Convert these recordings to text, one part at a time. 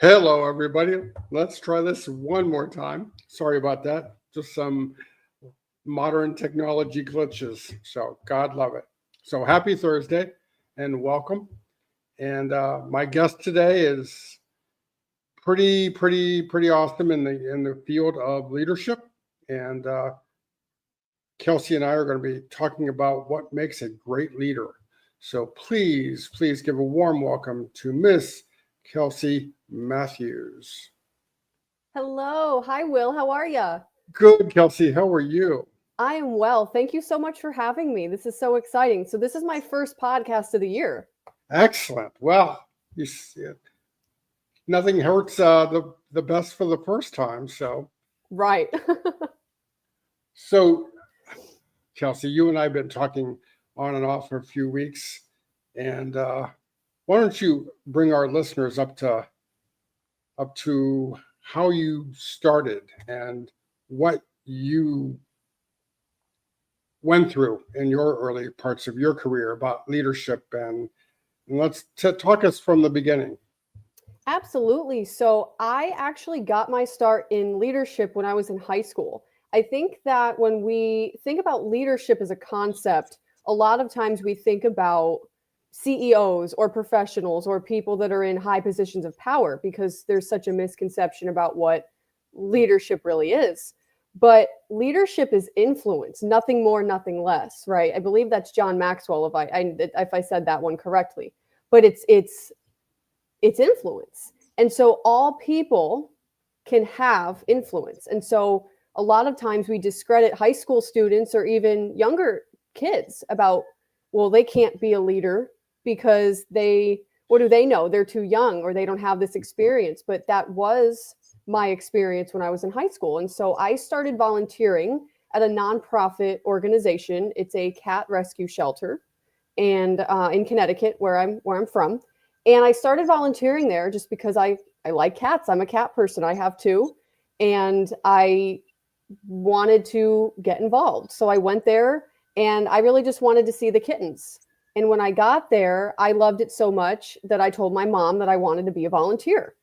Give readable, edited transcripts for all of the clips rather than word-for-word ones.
Hello, everybody. Let's try this one more time. Sorry about that. Just some modern technology glitches. So, God love it. So, happy Thursday and welcome. And my guest today is pretty awesome in the field of leadership. And Kelsey and I are going to be talking about what makes a great leader. So, please give a warm welcome to Miss Kelsey Matthews. Hello. Hi, Will. How are ya? Good, Kelsey. How are you? I am well. Thank you so much for having me. This is so exciting. So, this is my first podcast of the year. Excellent. Well, you see, nothing hurts the best for the first time. Right. So Kelsey, you and I have been talking on and off for a few weeks, and why don't you bring our listeners up to how you started and what you went through in your early parts of your career about leadership and let's talk us from the beginning. Absolutely. So, I actually got my start in leadership when I was in high school. I think that when we think about leadership as a concept, a lot of times we think about CEOs or professionals or people that are in high positions of power because there's such a misconception about what leadership really is. But leadership is influence, nothing more, nothing less, right? I believe that's John Maxwell, if I said that one correctly. But it's influence. And so all people can have influence. And so a lot of times we discredit high school students or even younger kids about, well, they can't be a leader because what do they know? They're too young or they don't have this experience. But that was my experience when I was in high school. And so I started volunteering at a nonprofit organization. It's a cat rescue shelter and in Connecticut, where I'm from. And I started volunteering there just because I like cats. I'm a cat person. I have two, and I wanted to get involved. So I went there, and I really just wanted to see the kittens. And when I got there, I loved it so much that I told my mom that I wanted to be a volunteer.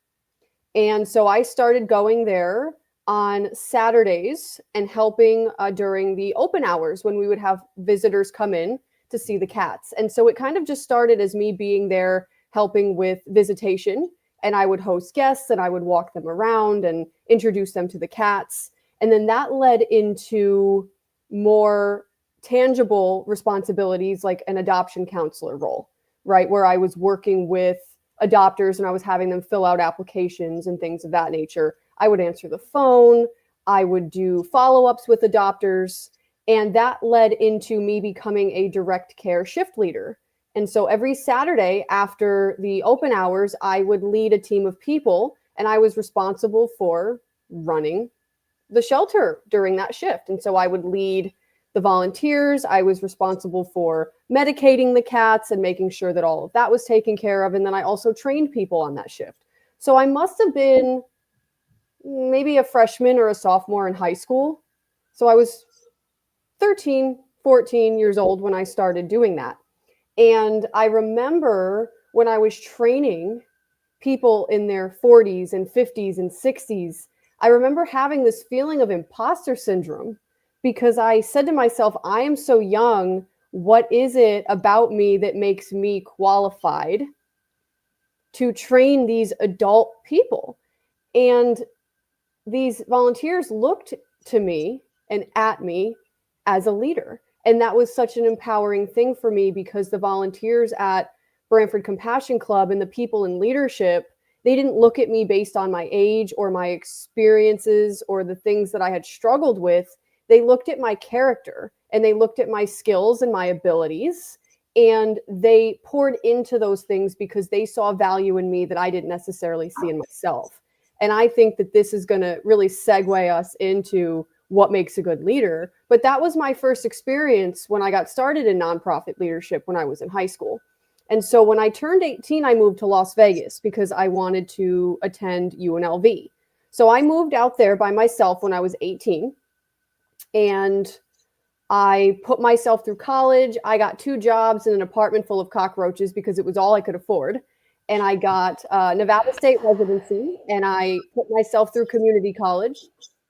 And so I started going there on Saturdays and helping during the open hours when we would have visitors come in to see the cats. And so it kind of just started as me being there helping with visitation. And I would host guests and I would walk them around and introduce them to the cats. And then that led into more tangible responsibilities like an adoption counselor role, right? Where I was working with adopters and I was having them fill out applications and things of that nature. I would answer the phone, I would do follow ups with adopters. And that led into me becoming a direct care shift leader. And so every Saturday after the open hours, I would lead a team of people and I was responsible for running the shelter during that shift. And so I would lead the volunteers. I was responsible for medicating the cats and making sure that all of that was taken care of. And then I also trained people on that shift. So I must have been maybe a freshman or a sophomore in high school. So I was 13, 14 years old when I started doing that. And I remember when I was training people in their 40s and 50s and 60s, I remember having this feeling of imposter syndrome because I said to myself, I am so young. What is it about me that makes me qualified to train these adult people? And these volunteers looked to me and at me as a leader. And that was such an empowering thing for me because the volunteers at Branford Compassion Club and the people in leadership, they didn't look at me based on my age or my experiences or the things that I had struggled with. They looked at my character and they looked at my skills and my abilities and they poured into those things because they saw value in me that I didn't necessarily see in myself. And I think that this is going to really segue us into what makes a good leader. But that was my first experience when I got started in nonprofit leadership when I was in high school. And so when I turned 18, I moved to Las Vegas because I wanted to attend UNLV. So I moved out there by myself when I was 18 and I put myself through college. I got 2 jobs in an apartment full of cockroaches because it was all I could afford. and I got Nevada State residency, and I put myself through community college.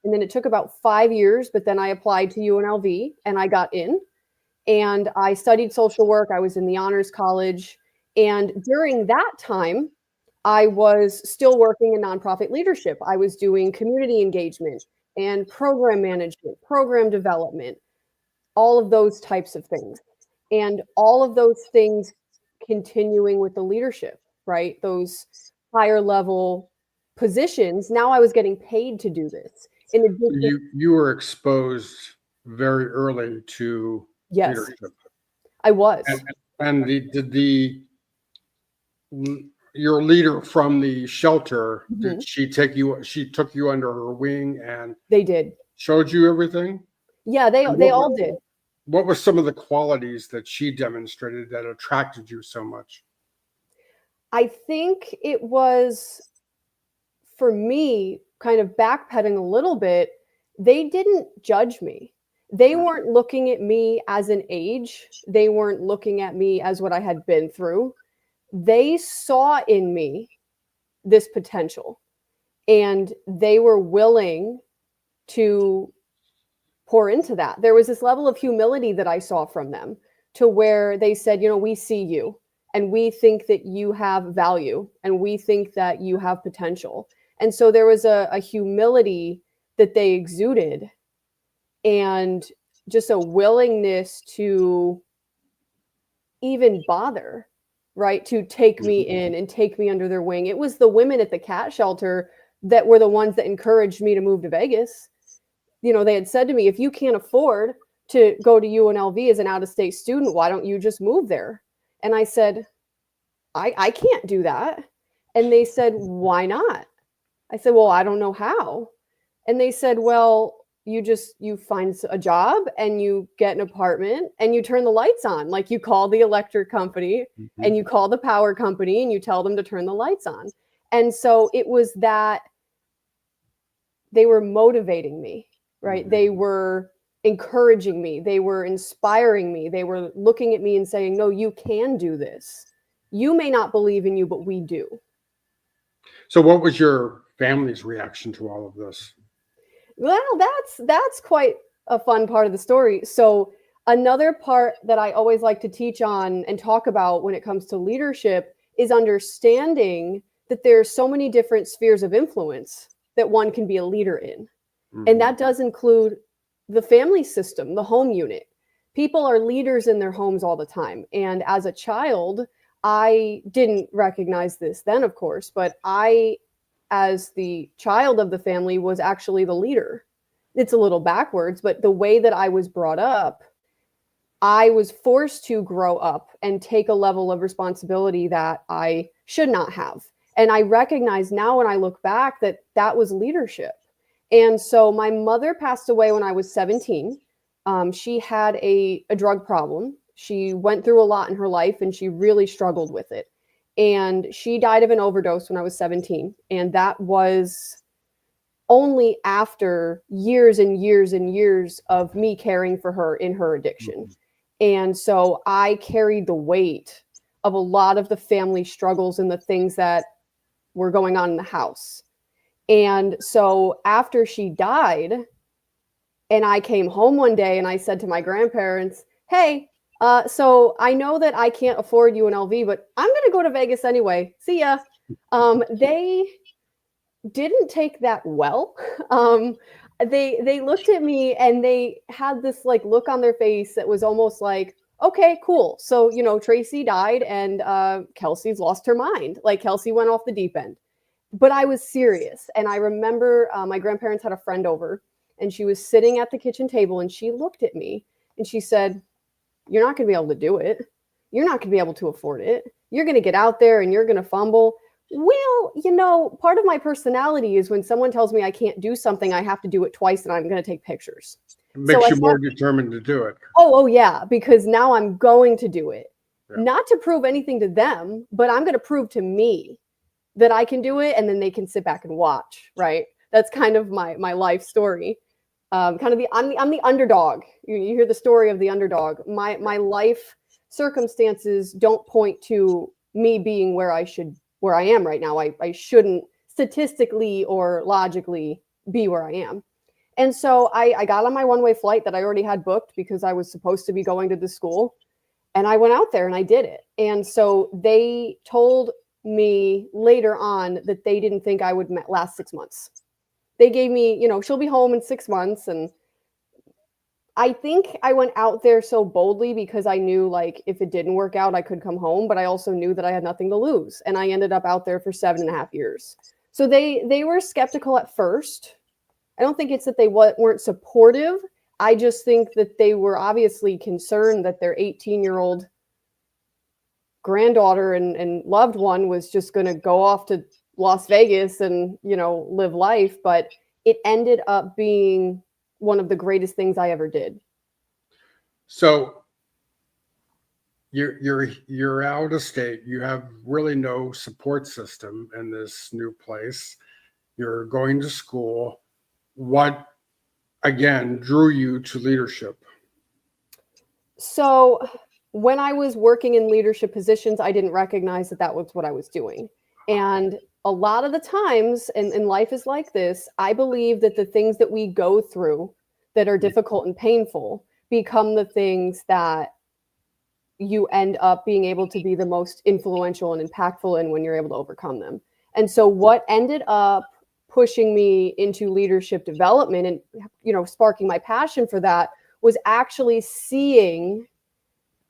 And then it took about 5 years, but then I applied to UNLV and I got in. And I studied social work. I was in the honors college. And during that time, I was still working in nonprofit leadership. I was doing community engagement and program management, program development, all of those types of things. And all of those things continuing with the leadership, right? Those higher level positions. Now I was getting paid to do this. In addition, You were exposed very early to yes, leadership. I was. And your leader from the shelter, did she took you under her wing and They did. showed you everything? Yeah, they all did. What were some of the qualities that she demonstrated that attracted you so much? I think it was, for me, kind of backpedaling a little bit, they didn't judge me. They weren't looking at me as an age. They weren't looking at me as what I had been through. They saw in me this potential, and they were willing to pour into that. There was this level of humility that I saw from them, to where they said, you know, we see you and we think that you have value and we think that you have potential. And so there was a humility that they exuded, and just a willingness to even bother, right? To take me in and take me under their wing. It was the women at the cat shelter that were the ones that encouraged me to move to Vegas. You know, they had said to me, if you can't afford to go to UNLV as an out-of-state student, why don't you just move there? And I said, I can't do that. And they said, why not? I said, well, I don't know how. And they said, well, you find a job and you get an apartment and you turn the lights on. Like, you call the electric company and you call the power company and you tell them to turn the lights on. And so it was that they were motivating me, right? They were encouraging me. They were inspiring me. They were looking at me and saying, no, you can do this. You may not believe in you, but we do. So what was your family's reaction to all of this? Well, that's quite a fun part of the story. So another part that I always like to teach on and talk about when it comes to leadership is understanding that there are so many different spheres of influence that one can be a leader in. And that does include the family system, the home unit. People are leaders in their homes all the time. And as a child, I didn't recognize this then, of course, but I, as the child of the family, was actually the leader. It's a little backwards, but the way that I was brought up, I was forced to grow up and take a level of responsibility that I should not have. And I recognize now when I look back that that was leadership. And so my mother passed away when I was 17. She had a drug problem. She went through a lot in her life and she really struggled with it. And she died of an overdose when I was 17. And that was only after years and years and years of me caring for her in her addiction. And so I carried the weight of a lot of the family struggles and the things that were going on in the house. And so after she died, and I came home one day and I said to my grandparents, hey, so I know that I can't afford UNLV, but I'm going to go to Vegas anyway. See ya. They didn't take that well. They looked at me and they had this like look on their face that was almost like, okay, cool. So, you know, Tracy died and Kelsey's lost her mind. Like, Kelsey went off the deep end. But I was serious. And I remember my grandparents had a friend over and she was sitting at the kitchen table and she looked at me and she said, you're not going to be able to do it. You're not going to be able to afford it. You're going to get out there and you're going to fumble. Well, you know, part of my personality is when someone tells me I can't do something, I have to do it twice and I'm going to take pictures. It makes you more determined to do it. Oh, yeah, because now I'm going to do it. Yeah. Not to prove anything to them, but I'm going to prove to me that I can do it, and then they can sit back and watch, right? That's kind of my life story. I'm the underdog. You hear the story of the underdog. My life circumstances don't point to me being where I should where I am right now. I shouldn't statistically or logically be where I am. And so I got on my one-way flight that I already had booked because I was supposed to be going to the school. And I went out there and I did it. And so they told me later on that they didn't think I would last 6 months. They gave me, she'll be home in 6 months. And I think I went out there so boldly because I knew, like, if it didn't work out, I could come home. But I also knew that I had nothing to lose. And I ended up out there for 7.5 years. So they were skeptical at first. I don't think it's that they weren't supportive. I just think that they were obviously concerned that their 18-year-old granddaughter and loved one was just going to go off to Las Vegas and, live life. But it ended up being one of the greatest things I ever did. So you're out of state. You have really no support system in this new place. You're going to school. What, again, drew you to leadership? So when I was working in leadership positions, I didn't recognize that was what I was doing. And a lot of the times, and life is like this, I believe that the things that we go through that are difficult and painful become the things that you end up being able to be the most influential and impactful in when you're able to overcome them. And so what ended up pushing me into leadership development and, sparking my passion for that was actually seeing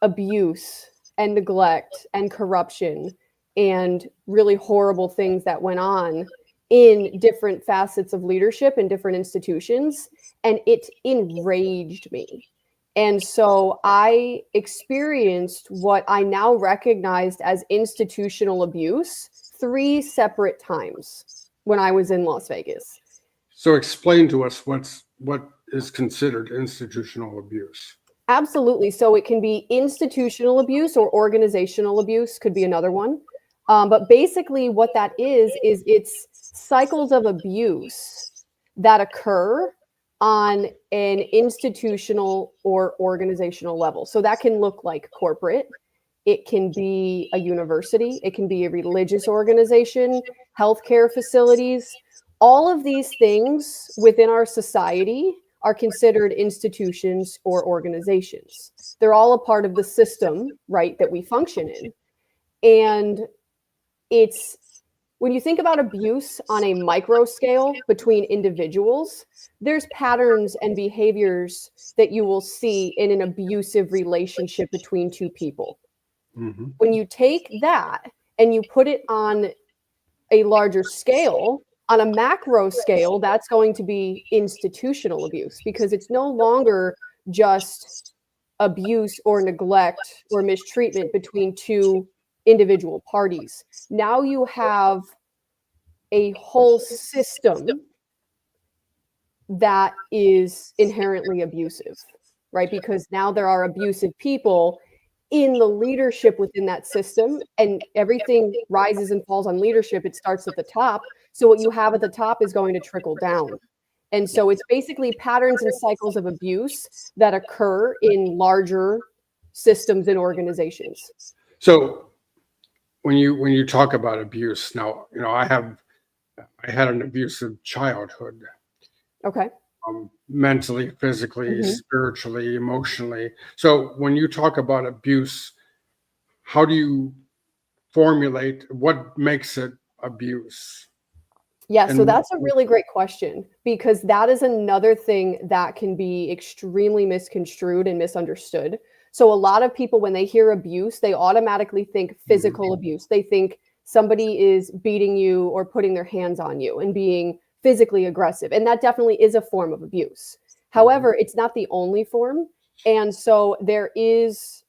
abuse and neglect and corruption and really horrible things that went on in different facets of leadership in different institutions. And it enraged me. And so I experienced what I now recognized as institutional abuse 3 separate times when I was in Las Vegas. So explain to us what is considered institutional abuse. Absolutely. So it can be institutional abuse or organizational abuse, could be another one. But basically what that is it's cycles of abuse that occur on an institutional or organizational level. So that can look like corporate. It can be a university. It can be a religious organization, healthcare facilities. All of these things within our society are considered institutions or organizations. They're all a part of the system, right, that we function in. And it's when you think about abuse on a micro scale between individuals, there's patterns and behaviors that you will see in an abusive relationship between two people. Mm-hmm. When you take that and you put it on a larger scale, on a macro scale, that's going to be institutional abuse because it's no longer just abuse or neglect or mistreatment between two individual parties. Now you have a whole system that is inherently abusive, right? Because now there are abusive people in the leadership within that system, and everything rises and falls on leadership. It starts at the top. So what you have at the top is going to trickle down. And so it's basically patterns and cycles of abuse that occur in larger systems and organizations. So when you talk about abuse, now, I had an abusive childhood. Okay. Mentally, physically, Mhm. spiritually, emotionally. So when you talk about abuse, how do you formulate what makes it abuse? Yeah, so And that's a really great question because that is another thing that can be extremely misconstrued and misunderstood. So a lot of people, when they hear abuse, they automatically think physical abuse. They think somebody is beating you or putting their hands on you and being physically aggressive. And that definitely is a form of abuse. However, it's not the only form. And so there is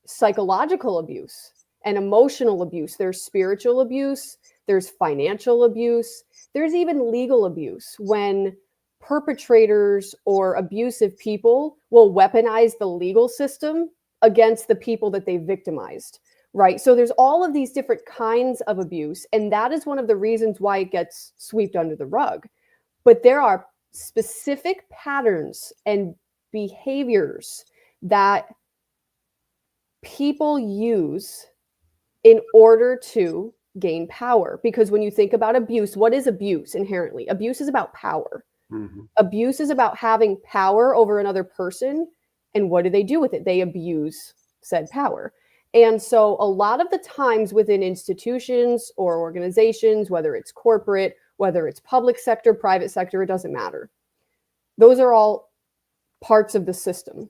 psychological abuse and emotional abuse. There's spiritual abuse. There's financial abuse. There's even legal abuse when perpetrators or abusive people will weaponize the legal system against the people that they victimized, right? So there's all of these different kinds of abuse. And that is one of the reasons why it gets swept under the rug. But there are specific patterns and behaviors that people use in order to gain power. Because when you think about abuse, what is abuse inherently? Abuse is about power. Abuse is about having power over another person. And what do they do with it? They abuse said power. And so a lot of the times within institutions or organizations, whether it's corporate, whether it's public sector, private sector, it doesn't matter. Those are all parts of the system.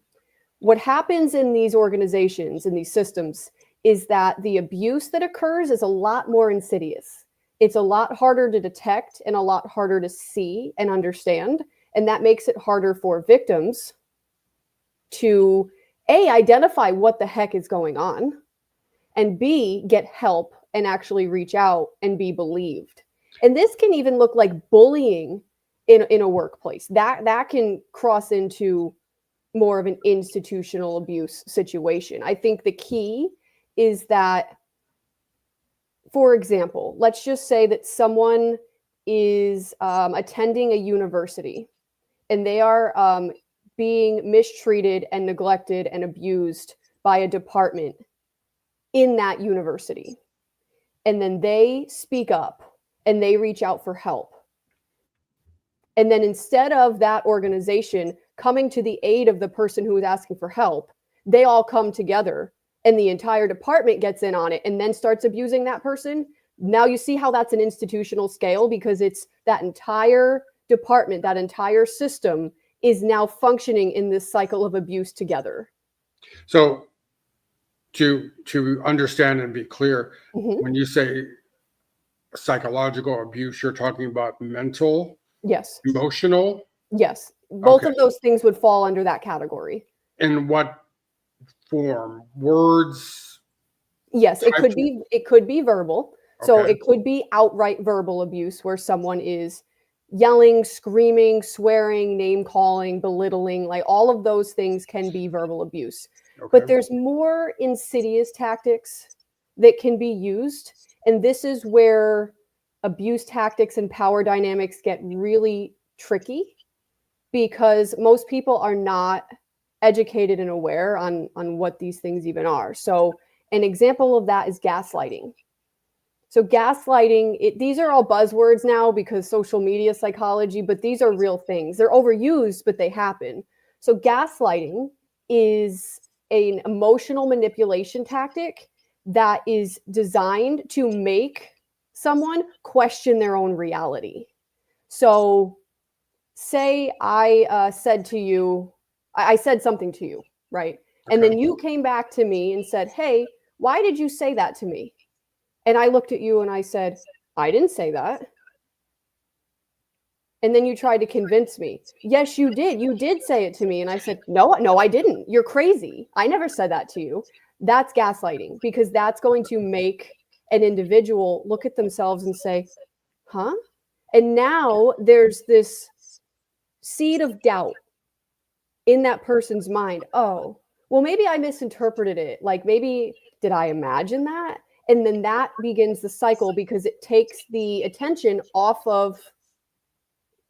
What happens in these organizations, in these systems, is that the abuse that occurs is a lot more insidious. It's a lot harder to detect and a lot harder to see and understand. And that makes it harder for victims to A, identify what the heck is going on, and B, get help and actually reach out and be believed. And this can even look like bullying in a workplace. That can cross into more of an institutional abuse situation. I think the key is that, for example, let's just say that someone is attending a university and they are being mistreated and neglected and abused by a department in that university. And then they speak up and they reach out for help. And then instead of that organization coming to the aid of the person who is asking for help, they all come together and the entire department gets in on it and then starts abusing that person. Now you see how that's an institutional scale, because it's that entire department, that entire system is now functioning in this cycle of abuse together. So to understand and be clear, when you say psychological abuse, you're talking about mental, yes, emotional? Yes. Both Okay. of those things would fall under that category. In what form? Words? Yes, it could be verbal. So Okay. it could be outright verbal abuse where someone is yelling, screaming, swearing, name calling, belittling, like all of those things can be verbal abuse. But Okay. there's more insidious tactics that can be used. And this is where abuse tactics and power dynamics get really tricky, because most people are not educated and aware on what these things even are. So an example of that is gaslighting. So gaslighting, these are all buzzwords now because social media psychology, but these are real things. They're overused, but they happen. So gaslighting is an emotional manipulation tactic that is designed to make someone question their own reality. So say I said to you, I said something to you, right? And Okay. then you came back to me and said, hey, why did you say that to me? And I looked at you and I said, I didn't say that. And then you tried to convince me. Yes, you did. You did say it to me. And I said, no, I didn't. You're crazy. I never said that to you. That's gaslighting, because that's going to make an individual look at themselves and say, huh? And now there's this seed of doubt in that person's mind. Oh, well, maybe I misinterpreted it. Like, maybe did I imagine that? And then that begins the cycle, because it takes the attention off of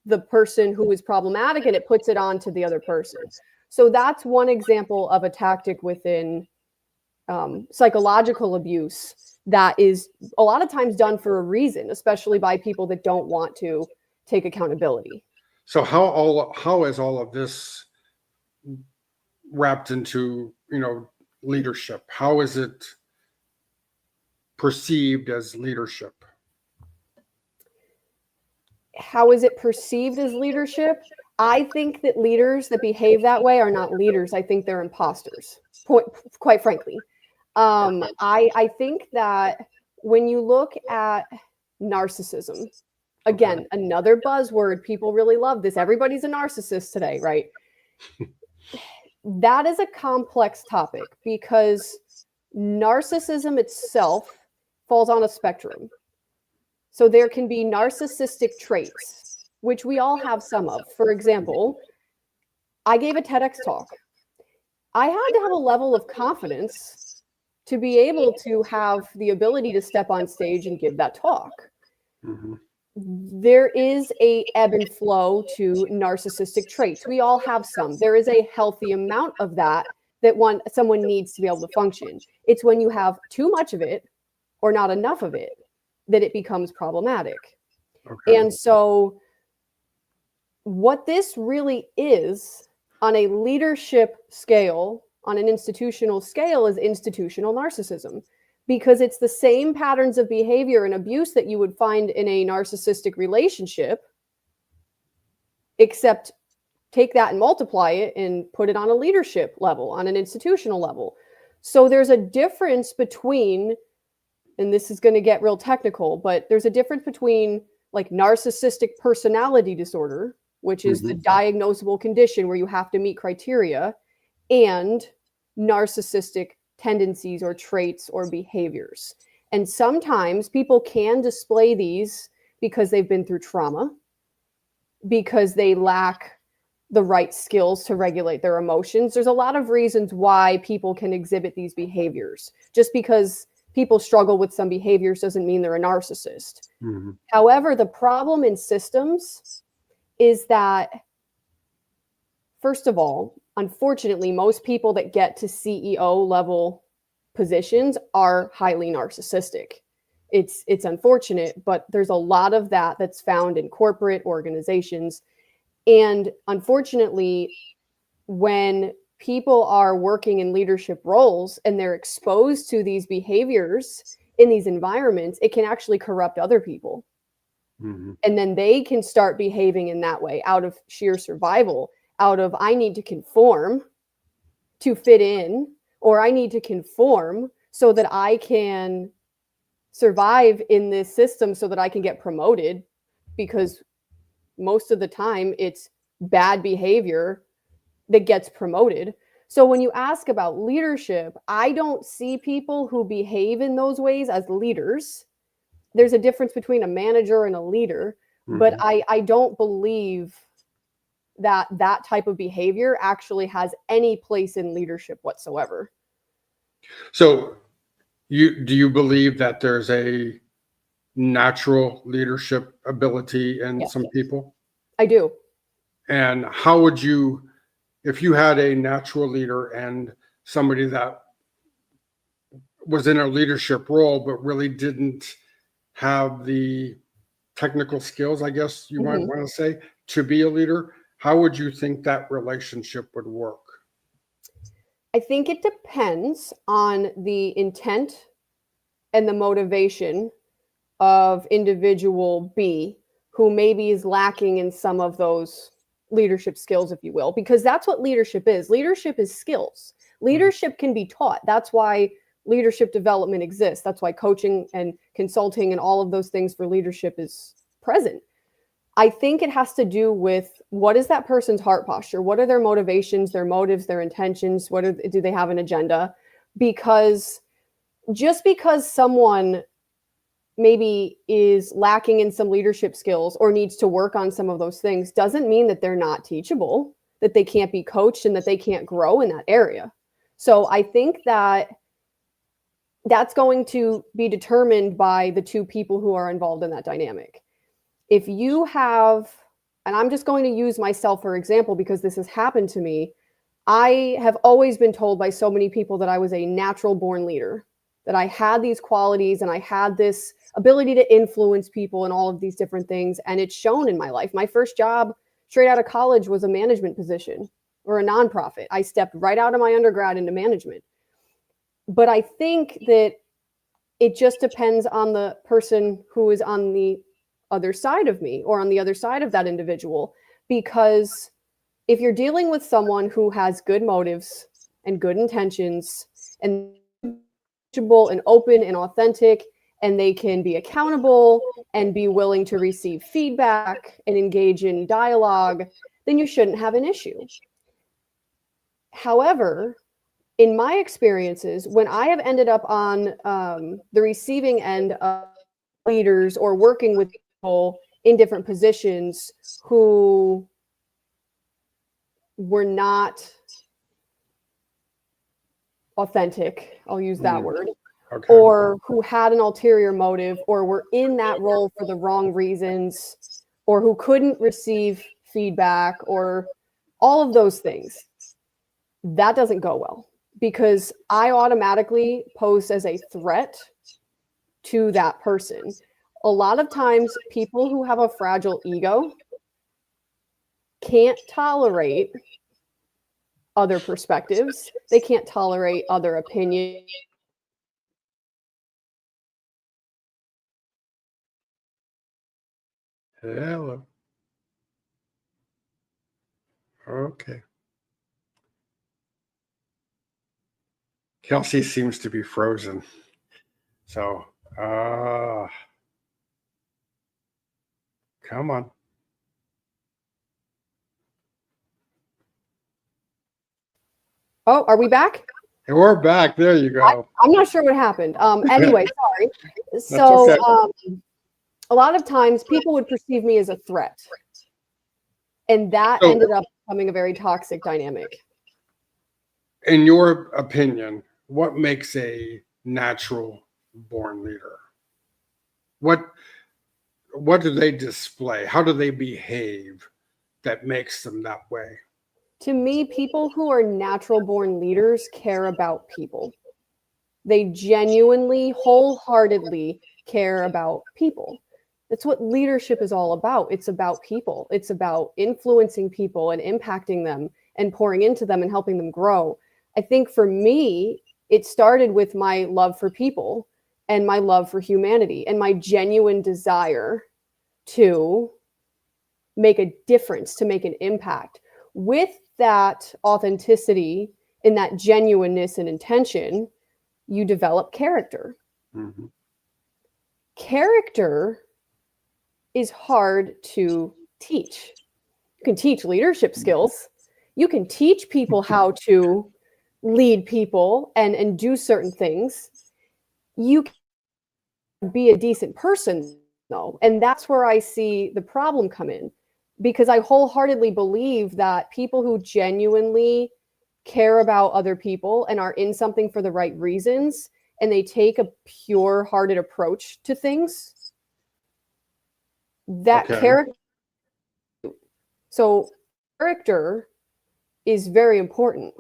the person who is problematic and it puts it on to the other person. So that's one example of a tactic within psychological abuse that is a lot of times done for a reason, especially by people that don't want to take accountability. So how is all of this wrapped into, leadership? How is it perceived as leadership? How is it perceived as leadership? I think that leaders that behave that way are not leaders. I think they're imposters, quite frankly. I think that when you look at narcissism, again, another buzzword, people really love this. Everybody's a narcissist today, right? That is a complex topic, because narcissism itself falls on a spectrum. So there can be narcissistic traits, which we all have some of. For example, I gave a TEDx talk. I had to have a level of confidence to be able to have the ability to step on stage and give that talk. Mm-hmm. There is a ebb and flow to narcissistic traits. We all have some. There is a healthy amount of that someone needs to be able to function. It's when you have too much of it or not enough of it that it becomes problematic. Okay. And so what this really is on a leadership scale, on an institutional scale, is institutional narcissism, because it's the same patterns of behavior and abuse that you would find in a narcissistic relationship, except take that and multiply it and put it on a leadership level, on an institutional level. So there's a difference between, and this is going to get real technical, but there's a difference between like narcissistic personality disorder, which is the diagnosable condition where you have to meet criteria, and narcissistic tendencies or traits or behaviors. And sometimes people can display these because they've been through trauma, because they lack the right skills to regulate their emotions. There's a lot of reasons why people can exhibit these behaviors. Just because people struggle with some behaviors doesn't mean they're a narcissist. Mhm. However, the problem in systems is that, first of all, unfortunately, most people that get to CEO level positions are highly narcissistic. It's unfortunate, but there's a lot of that that's found in corporate organizations. And unfortunately, when people are working in leadership roles and they're exposed to these behaviors in these environments, it can actually corrupt other people. Mhm. And then they can start behaving in that way out of sheer survival, out of I need to conform to fit in, or I need to conform so that I can survive in this system so that I can get promoted, because most of the time it's bad behavior that gets promoted. So when you ask about leadership, I don't see people who behave in those ways as leaders. There's a difference between a manager and a leader, but Mhm. I don't believe that that type of behavior actually has any place in leadership whatsoever. So do you believe that there's a natural leadership ability in Yeah, some people? I do. And how would you, if you had a natural leader and somebody that was in a leadership role but really didn't have the technical skills, I guess you might Mhm. want to say, to be a leader, how would you think that relationship would work? I think it depends on the intent and the motivation of individual B, who maybe is lacking in some of those leadership skills, if you will, because that's what leadership is. Leadership is skills. Mhm. Leadership can be taught. That's why leadership development exists. That's why coaching and consulting and all of those things for leadership is present. I think it has to do with what is that person's heart posture? What are their motivations, their motives, their intentions? Do they have an agenda? Because just because someone maybe is lacking in some leadership skills or needs to work on some of those things doesn't mean that they're not teachable, that they can't be coached and that they can't grow in that area. So I think that that's going to be determined by the two people who are involved in that dynamic. If you have, and I'm just going to use myself for example because this has happened to me, I have always been told by so many people that I was a natural born leader, that I had these qualities and I had this ability to influence people and all of these different things. And it's shown in my life. My first job straight out of college was a management position or a nonprofit. I stepped right out of my undergrad into management. But I think that it just depends on the person who is on the other side of me or on the other side of that individual. Because if you're dealing with someone who has good motives and good intentions and and open and authentic, and they can be accountable and be willing to receive feedback and engage in dialogue, then you shouldn't have an issue. However, in my experiences, when I have ended up on the receiving end of leaders or working with people in different positions who were not authentic, I'll use that Mm. word, Okay. or who had an ulterior motive or were in that role for the wrong reasons, or who couldn't receive feedback or all of those things, that doesn't go well because I automatically pose as a threat to that person. A lot of times, people who have a fragile ego can't tolerate other perspectives. They can't tolerate other opinions. Hello. Okay. Kelsey seems to be frozen. So, come on. Oh, are we back? Hey, we're back. There you go. I'm not sure what happened. Anyway, sorry. So, okay. A lot of times people would perceive me as a threat. And that So- ended up becoming a very toxic dynamic. In your opinion, what makes a natural born leader? What do they display? How do they behave that makes them that way? To me, people who are natural born leaders care about people. They genuinely, wholeheartedly care about people. That's what leadership is all about. It's about people. It's about influencing people and impacting them and pouring into them and helping them grow. I think for me, it started with my love for people and my love for humanity and my genuine desire to make a difference, to make an impact. With that authenticity and that genuineness and intention, you develop character. Mm-hmm. Character is hard to teach. You can teach leadership skills. You can teach people how to lead people and do certain things. You can be a decent person, though. And that's where I see the problem come in, because I wholeheartedly believe that people who genuinely care about other people and are in something for the right reasons, and they take a pure hearted approach to things, that character. So character is very important.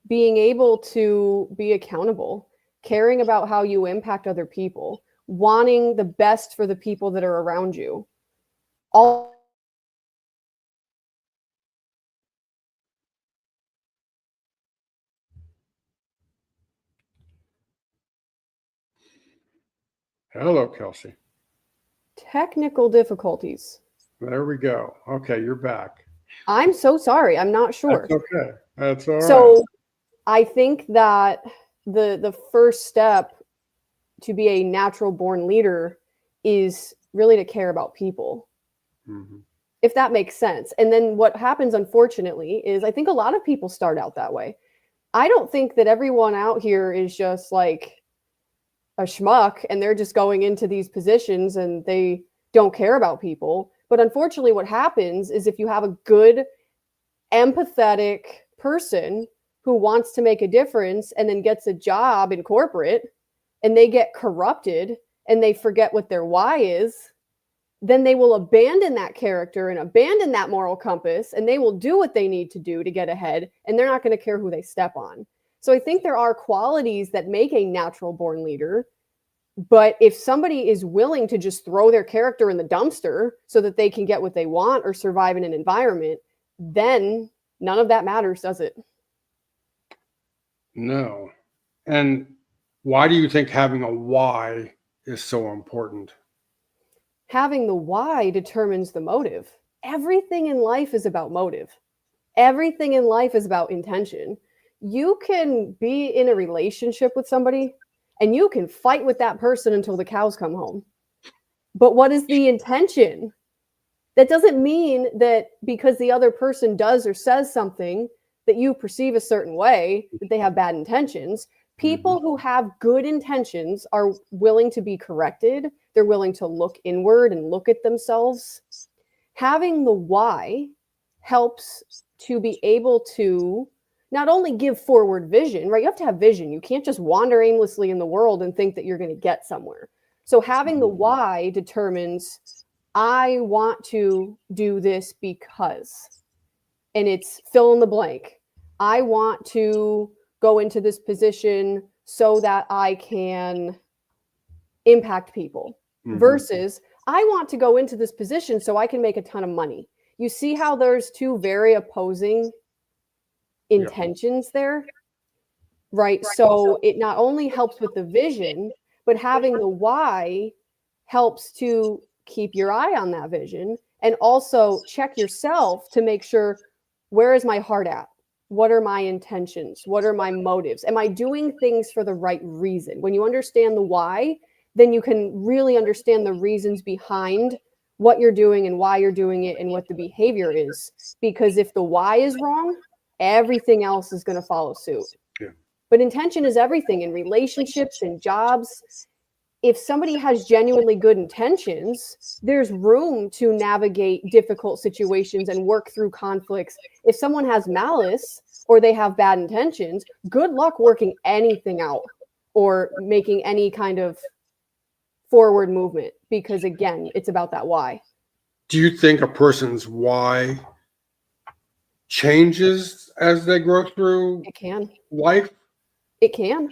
Being able to be accountable, caring about how you impact other people, wanting the best for the people that are around you. All Hello, Kelsey. technical difficulties. There we go. Okay, you're back. I'm so sorry. I'm not sure. That's okay. That's all right. So I think that the first step to be a natural born leader is really to care about people. Mm-hmm. If that makes sense. And then what happens, unfortunately, is I think a lot of people start out that way. I don't think that everyone out here is just like a schmuck and they're just going into these positions and they don't care about people. But unfortunately, what happens is if you have a good, empathetic person who wants to make a difference and then gets a job in corporate and they get corrupted and they forget what their why is, then they will abandon that character and abandon that moral compass, and they will do what they need to do to get ahead, and they're not going to care who they step on. So I think there are qualities that make a natural born leader, but if somebody is willing to just throw their character in the dumpster so that they can get what they want or survive in an environment, then none of that matters, does it? No. And why do you think having a why is so important? Having the why determines the motive. Everything in life is about motive. Everything in life is about intention. You can be in a relationship with somebody and you can fight with that person until the cows come home. But what is the intention? That doesn't mean that because the other person does or says something that you perceive a certain way, that they have bad intentions. People who have good intentions are willing to be corrected. They're willing to look inward and look at themselves. Having the why helps to be able to not only give forward vision, right? You have to have vision. You can't just wander aimlessly in the world and think that you're going to get somewhere. So having the why determines, I want to do this because, and it's fill in the blank. I want to go into this position so that I can impact people. versus I want to go into this position so I can make a ton of money. You see how there's two very opposing intentions there, right? So it not only helps with the vision, but having the why helps to keep your eye on that vision and also check yourself to make sure, where is my heart at? What are my intentions? What are my motives? Am I doing things for the right reason? When you understand the why, then you can really understand the reasons behind what you're doing and why you're doing it and what the behavior is. Because if the why is wrong, everything else is going to follow suit. Yeah. But intention is everything in relationships and jobs. If somebody has genuinely good intentions, there's room to navigate difficult situations and work through conflicts. If someone has malice or they have bad intentions, good luck working anything out or making any kind of forward movement, because again, it's about that why. Do you think a person's why changes as they grow through It can. life? It can.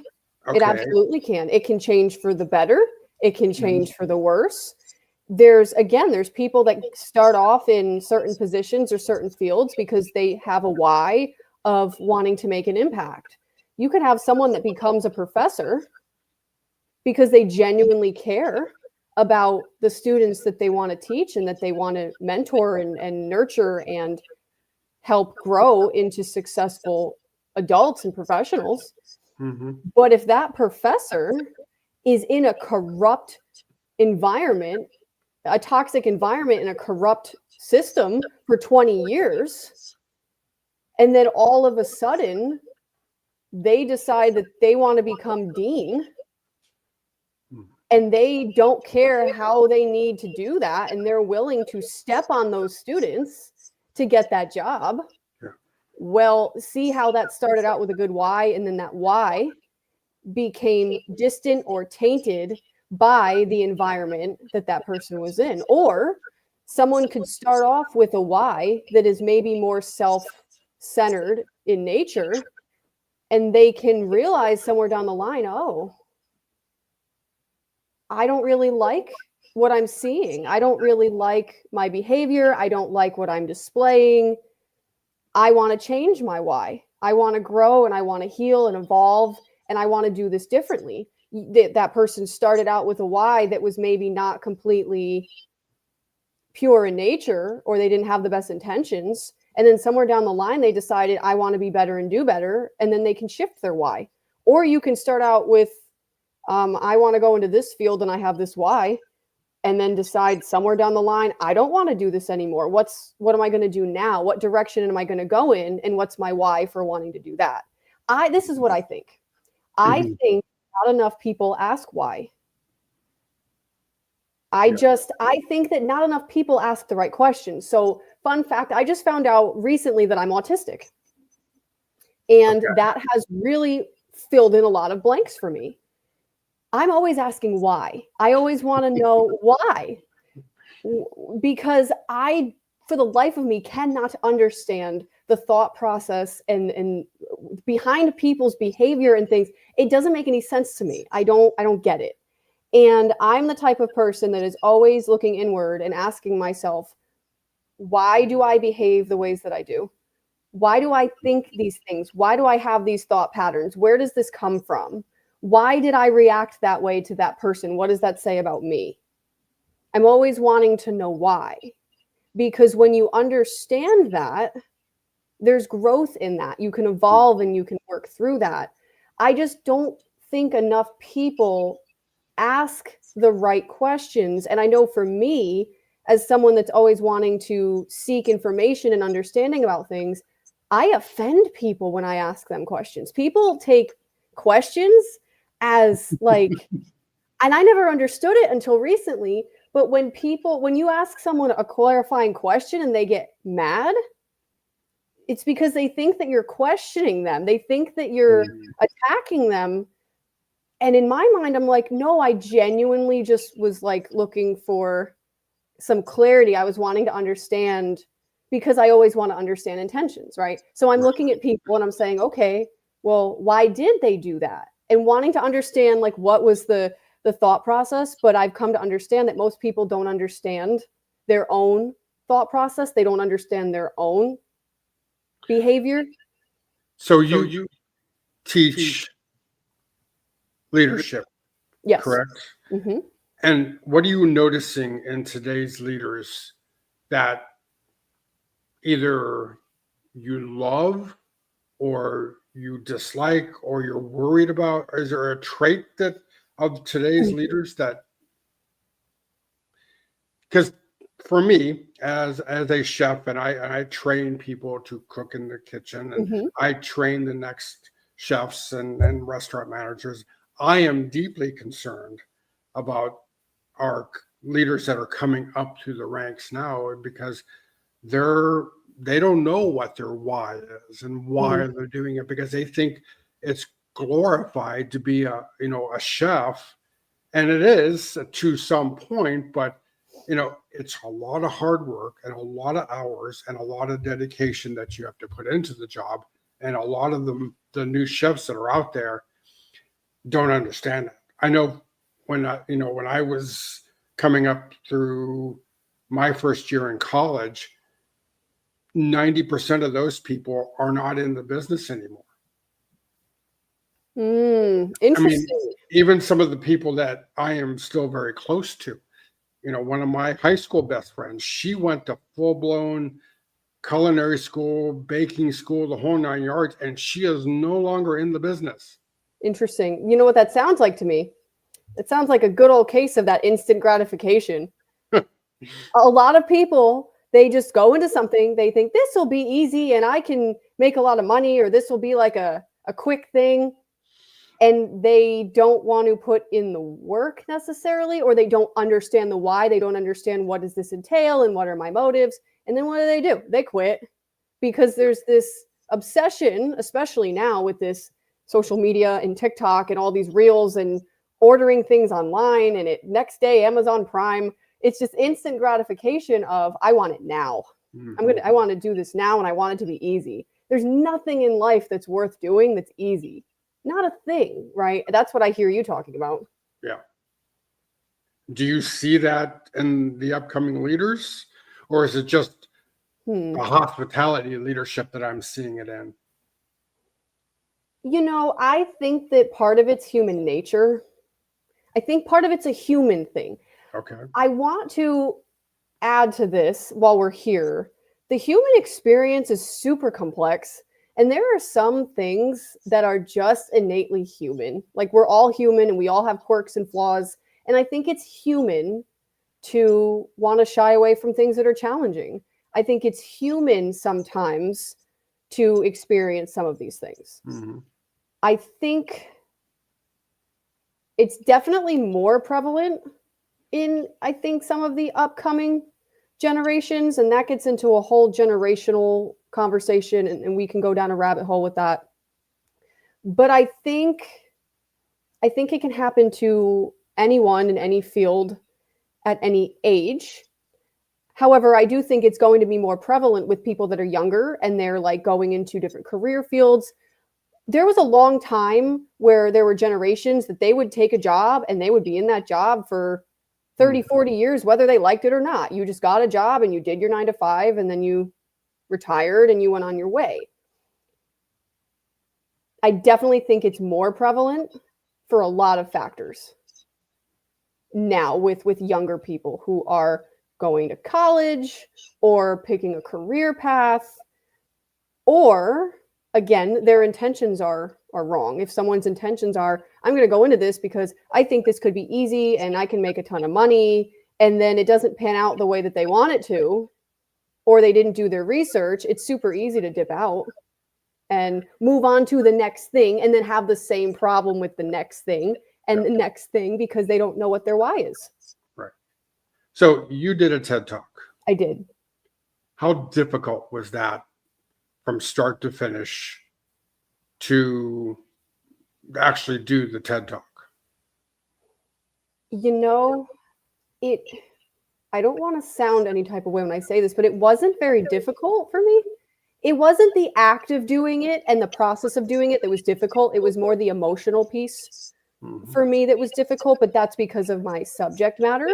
Okay. It absolutely can. It can change for the better. It can change for the worse. There's people that start off in certain positions or certain fields because they have a why of wanting to make an impact. You could have someone that becomes a professor because they genuinely care about the students that they want to teach and that they want to mentor and nurture and help grow into successful adults and professionals. But if that professor is in a corrupt environment, a toxic environment in a corrupt system for 20 years, and then all of a sudden they decide that they want to become dean, and they don't care how they need to do that, and they're willing to step on those students to get that job. Well, see how that started out with a good why, and then that why became distant or tainted by the environment that that person was in. Or someone could start off with a why that is maybe more self-centered in nature, and they can realize somewhere down the line, oh, I don't really like what I'm seeing. I don't really like my behavior. I don't like what I'm displaying. I want to change my why. I want to grow and I want to heal and evolve, and I want to do this differently. That person started out with a why that was maybe not completely pure in nature, or they didn't have the best intentions. And then somewhere down the line, they decided, I want to be better and do better. And then they can shift their why. Or you can start out with, I want to go into this field and I have this why, and then decide somewhere down the line, I don't want to do this anymore. What am I going to do now? What direction am I going to go in? And what's my why for wanting to do that? This is what I think. I think not enough people ask why. I think that not enough people ask the right questions. So fun fact, I just found out recently that I'm autistic. And that has really filled in a lot of blanks for me. I'm always asking why. I always want to know why. Because I, for the life of me, cannot understand the thought process and behind people's behavior and things. It doesn't make any sense to me. I don't get it. And I'm the type of person that is always looking inward and asking myself, why do I behave the ways that I do? Why do I think these things? Why do I have these thought patterns? Where does this come from? Why did I react that way to that person? What does that say about me? I'm always wanting to know why. Because when you understand that, there's growth in that. You can evolve and you can work through that. I just don't think enough people ask the right questions. And I know for me, as someone that's always wanting to seek information and understanding about things, I offend people when I ask them questions. People take questions as like, and I never understood it until recently, but when you ask someone a clarifying question and they get mad, it's because they think that you're questioning them. They think that you're attacking them. And in my mind, I'm like, no, I genuinely just was like looking for some clarity. I was wanting to understand, because I always want to understand intentions, right? So I'm looking at people and I'm saying, okay, well, why did they do that? And wanting to understand, like, what was the the thought process, but I've come to understand that most people don't understand their own thought process. They don't understand their own behavior. So you teach leadership, Yes. correct? Hmm. And what are you noticing in today's leaders that either you love or you dislike or you're worried about? Is there a trait that of today's leaders that, because for me as a chef, and I train people to cook in the kitchen, and Hmm. I train the next chefs and restaurant managers, I am deeply concerned about our leaders that are coming up through the ranks now, because they don't know what their why is and why Hmm. they're doing it, because they think it's glorified to be a chef, and it is to some point, but it's a lot of hard work and a lot of hours and a lot of dedication that you have to put into the job, and a lot of the new chefs that are out there don't understand that. I know when I was coming up through my first year in college, 90% of those people are not in the business anymore. I mean, Interesting. even some of the people that I am still very close to, one of my high school best friends, she went to full blown culinary school, baking school, the whole 9 yards, and she is no longer in the business. Interesting. You know what that sounds like to me? It sounds like a good old case of that instant gratification. A lot of people, they just go into something, they think this will be easy and I can make a lot of money, or this will be like a quick thing. And they don't want to put in the work necessarily, or they don't understand the why. They don't understand what does this entail and what are my motives. And then what do? They quit, because there's this obsession, especially now with this social media and TikTok and all these reels and ordering things online, and it next day Amazon Prime. It's just instant gratification of I want it now. I want to do this now, and I want it to be easy. There's nothing in life that's worth doing that's easy. Not a thing, right? That's what I hear you talking about. Yeah. Do you see that in the upcoming leaders, or is it just Hmm. the hospitality leadership that I'm seeing it in? I think that part of it's human nature. I think part of it's a human thing. Okay. I want to add to this while we're here. The human experience is super complex, and there are some things that are just innately human. Like, we're all human and we all have quirks and flaws. And I think it's human to want to shy away from things that are challenging. I think it's human sometimes to experience some of these things. Mm-hmm. I think it's definitely more prevalent in, I think, some of the upcoming generations, and that gets into a whole generational conversation, and we can go down a rabbit hole with that. But I think it can happen to anyone in any field at any age. However, I do think it's going to be more prevalent with people that are younger and they're like going into different career fields. There was a long time where there were generations that they would take a job and they would be in that job for 30, 40 years, whether they liked it or not. You just got a job and you did your 9 to 5, and then you retired and you went on your way. I definitely think it's more prevalent for a lot of factors now with younger people who are going to college or picking a career path, or again, their intentions are wrong. If someone's intentions are, I'm going to go into this because I think this could be easy and I can make a ton of money, and then it doesn't pan out the way that they want it to, or they didn't do their research, it's super easy to dip out and move on to the next thing, and then have the same problem with the next thing and the next thing, because they don't know what their why is. Right. So you did a TED Talk. I did. How difficult was that from start to finish to actually do the TED Talk? I don't want to sound any type of way when I say this, but it wasn't very difficult for me. It wasn't the act of doing it and the process of doing it that was difficult. It was more the emotional piece. Mhm. for me that was difficult, but that's because of my subject matter.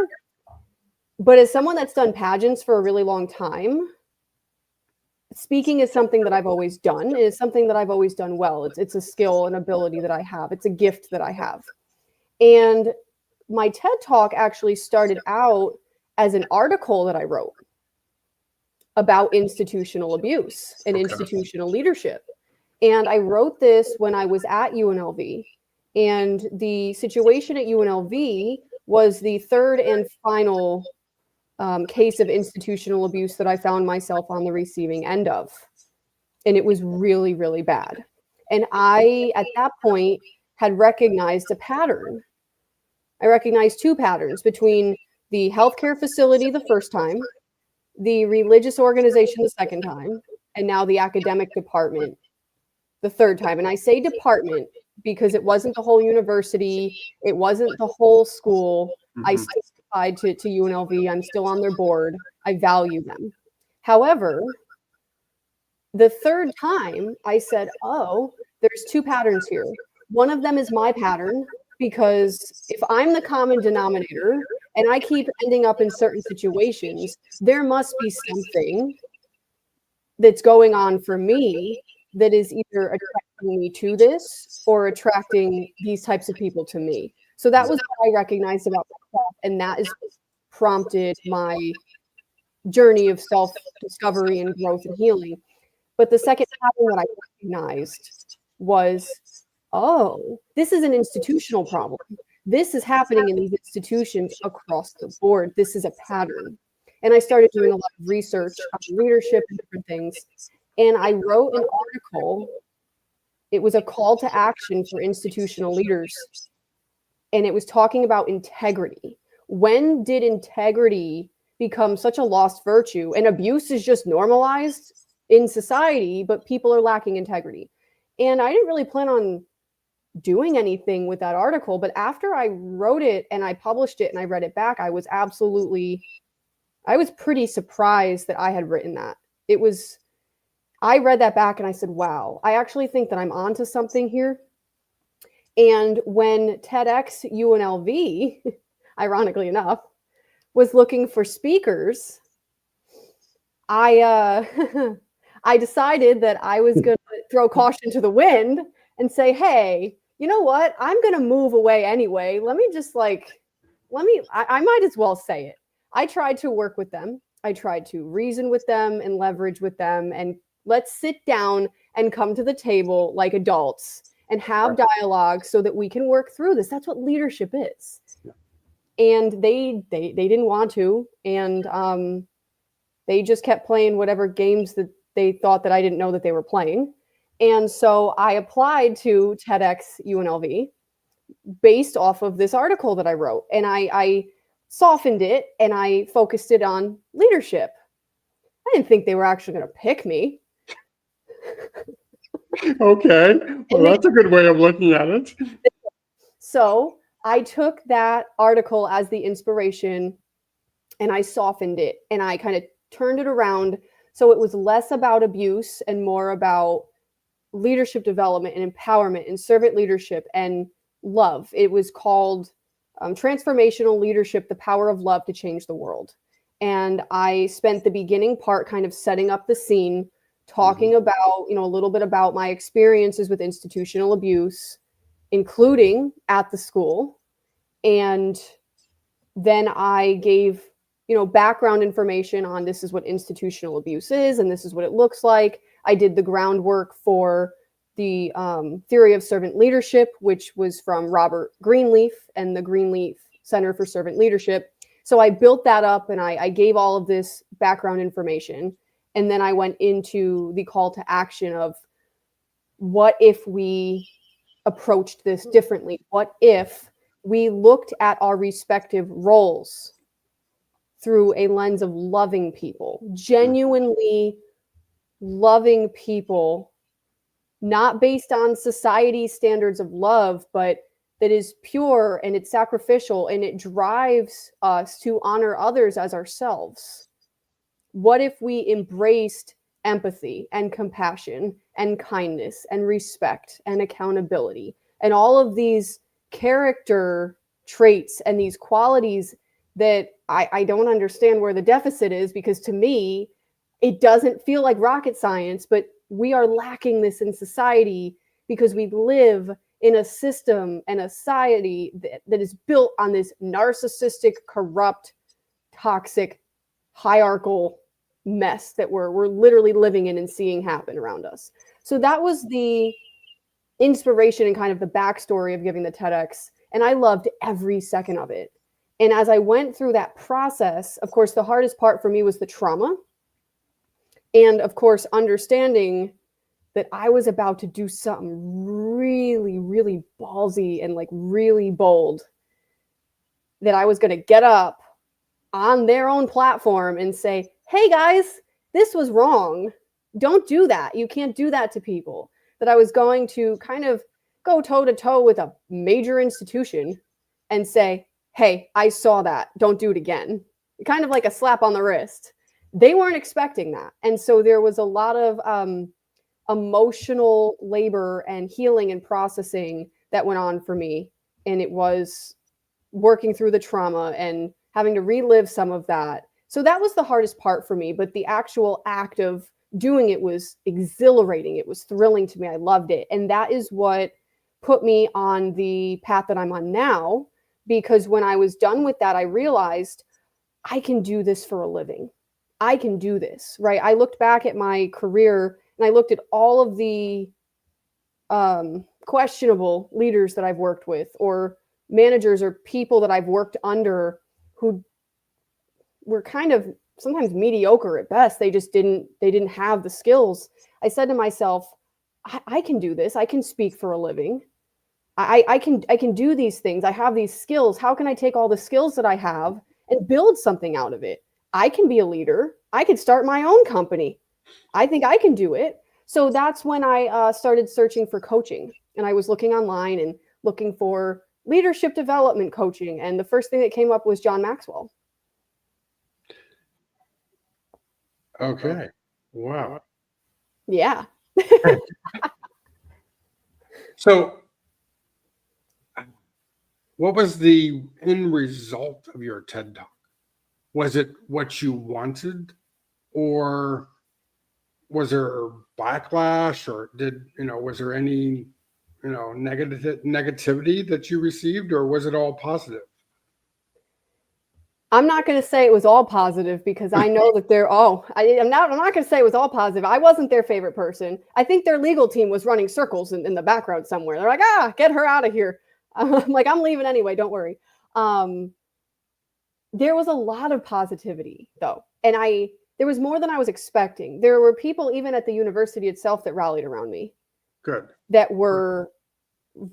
But as someone that's done pageants for a really long time, speaking is something that I've always done. It is something that I've always done well. It's a skill and ability that I have. It's a gift that I have. And my TED Talk actually started out as an article that I wrote about institutional abuse and Okay. institutional leadership. And I wrote this when I was at UNLV. And the situation at UNLV was the third and final case of institutional abuse that I found myself on the receiving end of. And it was really, really bad. And I, at that point, had recognized a pattern. I recognized two patterns between the healthcare facility the first time, the religious organization the second time, and now the academic department the third time. And I say department because it wasn't the whole university, it wasn't the whole school. I Mhm. still tied to UNLV. I'm still on their board. I value them. However, the third time I said, oh, there's two patterns here. One of them is my pattern because if I'm the common denominator and I keep ending up in certain situations, there must be something that's going on for me that is either attracting me to this or attracting these types of people to me. So that was what I recognized about myself, and that is what prompted my journey of self-discovery and growth and healing. But the second pattern that I recognized was, oh, this is an institutional problem. This is happening in these institutions across the board. This is a pattern. And I started doing a lot of research on leadership and different things. And I wrote an article. It was a call to action for institutional leaders. And it was talking about integrity. When did integrity become such a lost virtue? And abuse is just normalized in society, but people are lacking integrity. And I didn't really plan on doing anything with that article, but after I wrote it and I published it and I read it back, I was pretty surprised that I had written that. I read that back and I said, wow, I actually think that I'm onto something here. And when TEDx UNLV, ironically enough, was looking for speakers, I I decided that I was going to throw caution to the wind and say, hey, you know what? I'm going to move away anyway. Let me just I might as well say it. I tried to work with them. I tried to reason with them and leverage with them, and let's sit down and come to the table like adults and have dialogue so that we can work through this. That's what leadership is. And they didn't want to, and they just kept playing whatever games that they thought that I didn't know that they were playing. And so I applied to TEDx UNLV based off of this article that I wrote. And I softened it and I focused it on leadership. I didn't think they were actually going to pick me. Okay. Well, that's a good way of looking at it. So I took that article as the inspiration and I softened it and I kind of turned it around. So it was less about abuse and more about leadership development and empowerment and servant leadership and love. It was called Transformational Leadership, the Power of Love to Change the World. And I spent the beginning part kind of setting up the scene, talking about, a little bit about my experiences with institutional abuse, including at the school. And then I gave, background information on this is what institutional abuse is and this is what it looks like. I did the groundwork for the theory of servant leadership, which was from Robert Greenleaf and the Greenleaf Center for Servant Leadership. So I built that up and I gave all of this background information. And then I went into the call to action of what if we approached this differently? What if we looked at our respective roles through a lens of loving people, genuinely loving people, not based on society's standards of love, but that is pure and it's sacrificial and it drives us to honor others as ourselves? What if we embraced empathy and compassion and kindness and respect and accountability and all of these character traits and these qualities that I don't understand where the deficit is, because to me, it doesn't feel like rocket science, but we are lacking this in society because we live in a system and a society that is built on this narcissistic, corrupt, toxic, hierarchical mess that we're literally living in and seeing happen around us. So that was the inspiration and kind of the backstory of giving the TEDx. And I loved every second of it. And as I went through that process, of course, the hardest part for me was the trauma. And of course, understanding that I was about to do something really, really ballsy and like really bold, that I was going to get up on their own platform and say, hey guys, this was wrong. Don't do that. You can't do that to people. That I was going to kind of go toe to toe with a major institution and say, hey, I saw that. Don't do it again. Kind of like a slap on the wrist. They weren't expecting that. And so there was a lot of emotional labor and healing and processing that went on for me. And it was working through the trauma and having to relive some of that. So that was the hardest part for me. But the actual act of doing it was exhilarating. It was thrilling to me. I loved it. And that is what put me on the path that I'm on now. Because when I was done with that, I realized I can do this for a living. I can do this, right? I looked back at my career and I looked at all of the questionable leaders that I've worked with, or managers or people that I've worked under who were kind of sometimes mediocre at best. They didn't have the skills. I said to myself, I can do this. I can speak for a living. I can do these things. I have these skills. How can I take all the skills that I have and build something out of it? I can be a leader. I could start my own company. I think I can do it. So that's when I started searching for coaching. And I was looking online and looking for leadership development coaching. And the first thing that came up was John Maxwell. Okay. Wow. Yeah. So what was the end result of your TED Talk? Was it what you wanted, or was there backlash, or was there any, negativity that you received, or was it all positive? I'm not going to say it was all positive, because I know that I'm not going to say it was all positive. I wasn't their favorite person. I think their legal team was running circles in the background somewhere. They're like, get her out of here. I'm like, I'm leaving anyway. Don't worry. There was a lot of positivity though. And there was more than I was expecting. There were people even at the university itself that rallied around me. Good. That were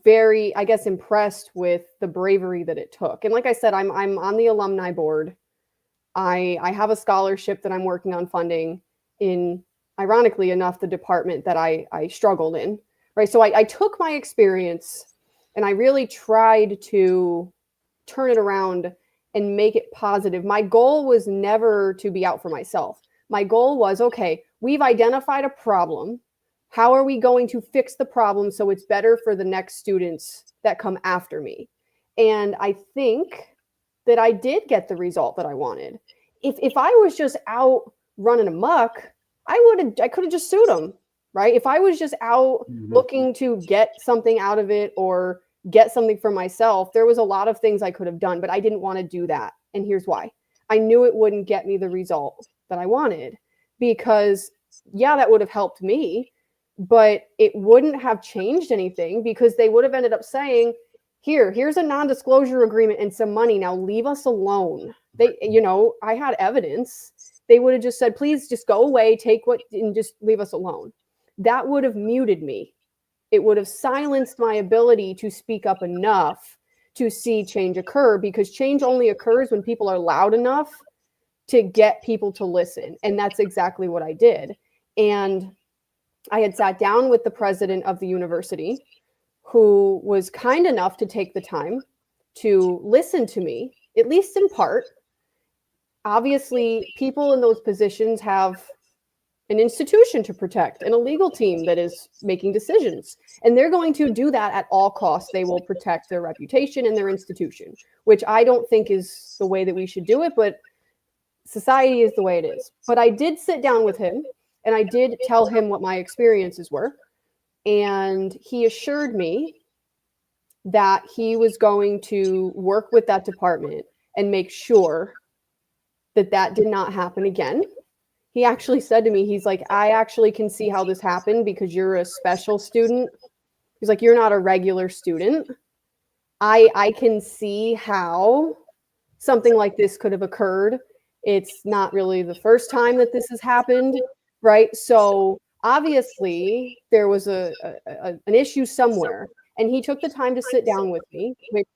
very, I guess, impressed with the bravery that it took. And like I said, I'm on the alumni board. I have a scholarship that I'm working on funding in, ironically enough, the department that I struggled in, right? So I took my experience and I really tried to turn it around and make it positive. My goal was never to be out for myself. My goal was, okay, we've identified a problem. How are we going to fix the problem so it's better for the next students that come after me? And I think that I did get the result that I wanted. If I was just out running amok, I could have just sued them, right? If I was just out looking to get something out of it or get something for myself, there was a lot of things I could have done, but I didn't want to do that. And here's why. I knew it wouldn't get me the result that I wanted, because yeah, that would have helped me, but it wouldn't have changed anything, because they would have ended up saying, here's a non-disclosure agreement and some money. Now leave us alone. I had evidence. They would have just said, please just go away, take what, and just leave us alone. That would have muted me. It would have silenced my ability to speak up enough to see change occur, because change only occurs when people are loud enough to get people to listen. And that's exactly what I did. And I had sat down with the president of the university, who was kind enough to take the time to listen to me, at least in part. Obviously, people in those positions have an institution to protect and a legal team that is making decisions. And they're going to do that at all costs. They will protect their reputation and their institution, which I don't think is the way that we should do it, but society is the way it is. But I did sit down with him and I did tell him what my experiences were. And he assured me that he was going to work with that department and make sure that that did not happen again. He actually said to me, he's like, I actually can see how this happened because you're a special student. He's like, you're not a regular student. I can see how something like this could have occurred. It's not really the first time that this has happened, right? So obviously there was an issue somewhere, and he took the time to sit down with me with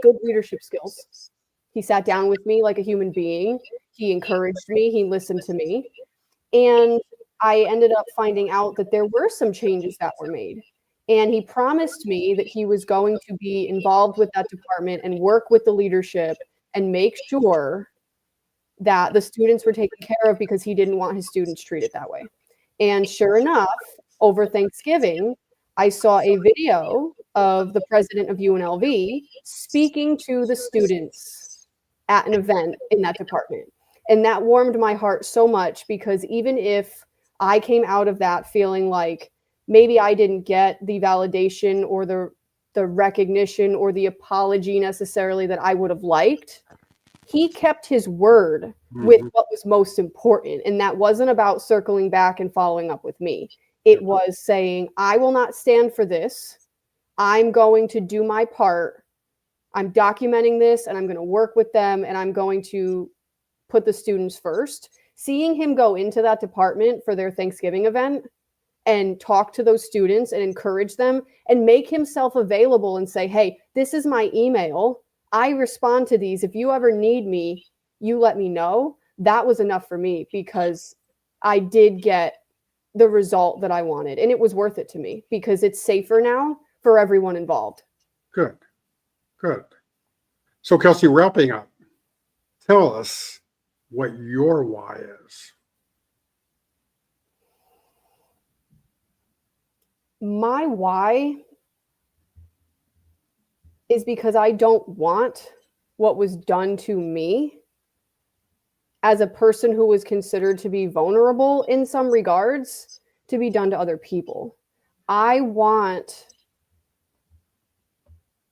good leadership skills. He sat down with me like a human being. He encouraged me. He listened to me. And I ended up finding out that there were some changes that were made. And he promised me that he was going to be involved with that department and work with the leadership and make sure that the students were taken care of, because he didn't want his students treated that way. And sure enough, over Thanksgiving, I saw a video of the president of UNLV speaking to the students at an event in that department. And that warmed my heart so much, because even if I came out of that feeling like maybe I didn't get the validation or the recognition or the apology necessarily that I would have liked, he kept his word with what was most important. And that wasn't about circling back and following up with me. It was saying, I will not stand for this. I'm going to do my part. I'm documenting this, and I'm going to work with them, and I'm going to put the students first. Seeing him go into that department for their Thanksgiving event and talk to those students and encourage them and make himself available and say, hey, this is my email. I respond to these. If you ever need me, you let me know. That was enough for me, because I did get the result that I wanted, and it was worth it to me because it's safer now for everyone involved. Good. Good. So, Kelsey, wrapping up, tell us what your why is. My why is because I don't want what was done to me as a person who was considered to be vulnerable in some regards to be done to other people. I want,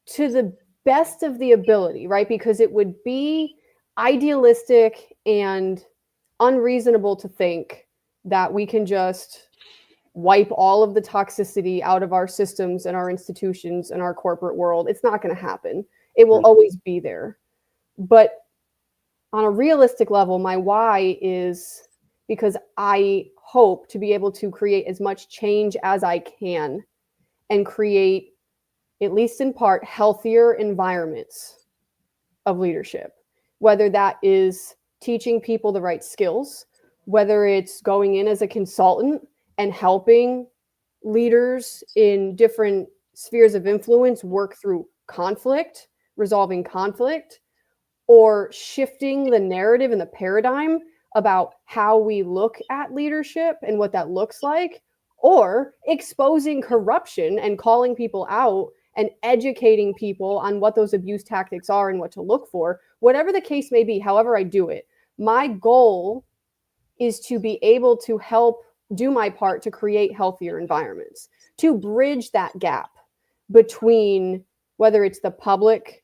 to the best of the ability, right? Because it would be idealistic and unreasonable to think that we can just wipe all of the toxicity out of our systems and our institutions and our corporate world. It's not going to happen. It will always be there. But on a realistic level, my why is because I hope to be able to create as much change as I can and create, at least in part, healthier environments of leadership, whether that is teaching people the right skills, whether it's going in as a consultant and helping leaders in different spheres of influence work through conflict, resolving conflict, or shifting the narrative and the paradigm about how we look at leadership and what that looks like, or exposing corruption and calling people out and educating people on what those abuse tactics are and what to look for. Whatever the case may be, however I do it, my goal is to be able to help do my part to create healthier environments, to bridge that gap between whether it's the public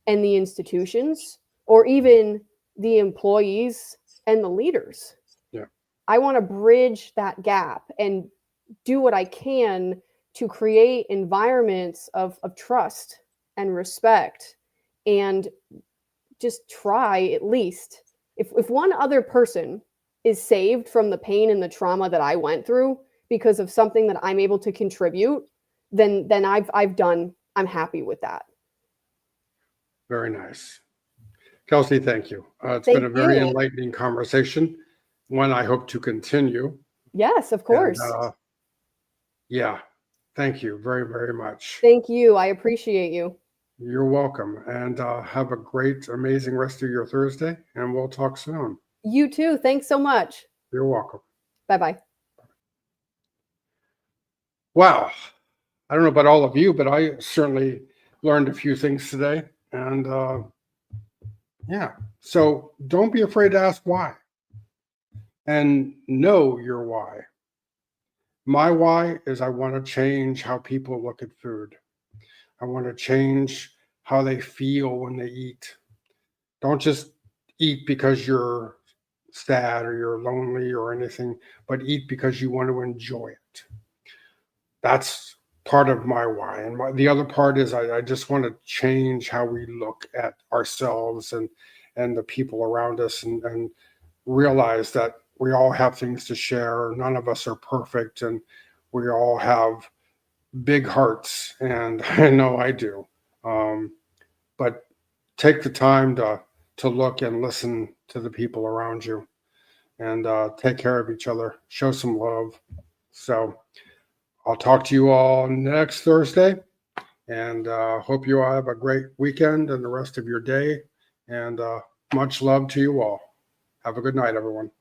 and the institutions, or even the employees and the leaders. Yeah. I want to bridge that gap and do what I can to create environments of trust and respect, and just try, at least, if one other person is saved from the pain and the trauma that I went through because of something that I'm able to contribute, then I'm happy with that. Very nice. Kelsey, thank you. It's Thank been a very you. enlightening conversation, one I hope to continue. Yes, of course. And, yeah, thank you very, very much. Thank you. I appreciate you. You're welcome. And have a great, amazing rest of your Thursday, and we'll talk soon. You too. Thanks so much. You're welcome. Bye-bye. Wow. I don't know about all of you, but I certainly learned a few things today. And yeah, so don't be afraid to ask why and know your why. My why is I want to change how people look at food. I want to change how they feel when they eat. Don't just eat because you're sad or you're lonely or anything, but eat because you want to enjoy it. That's part of my why. And the other part is I just want to change how we look at ourselves and the people around us and realize that we all have things to share. None of us are perfect, and we all have big hearts. And I know I do. But take the time to look and listen to the people around you and take care of each other. Show some love. So I'll talk to you all next Thursday, and hope you all have a great weekend and the rest of your day. And much love to you all. Have a good night, everyone.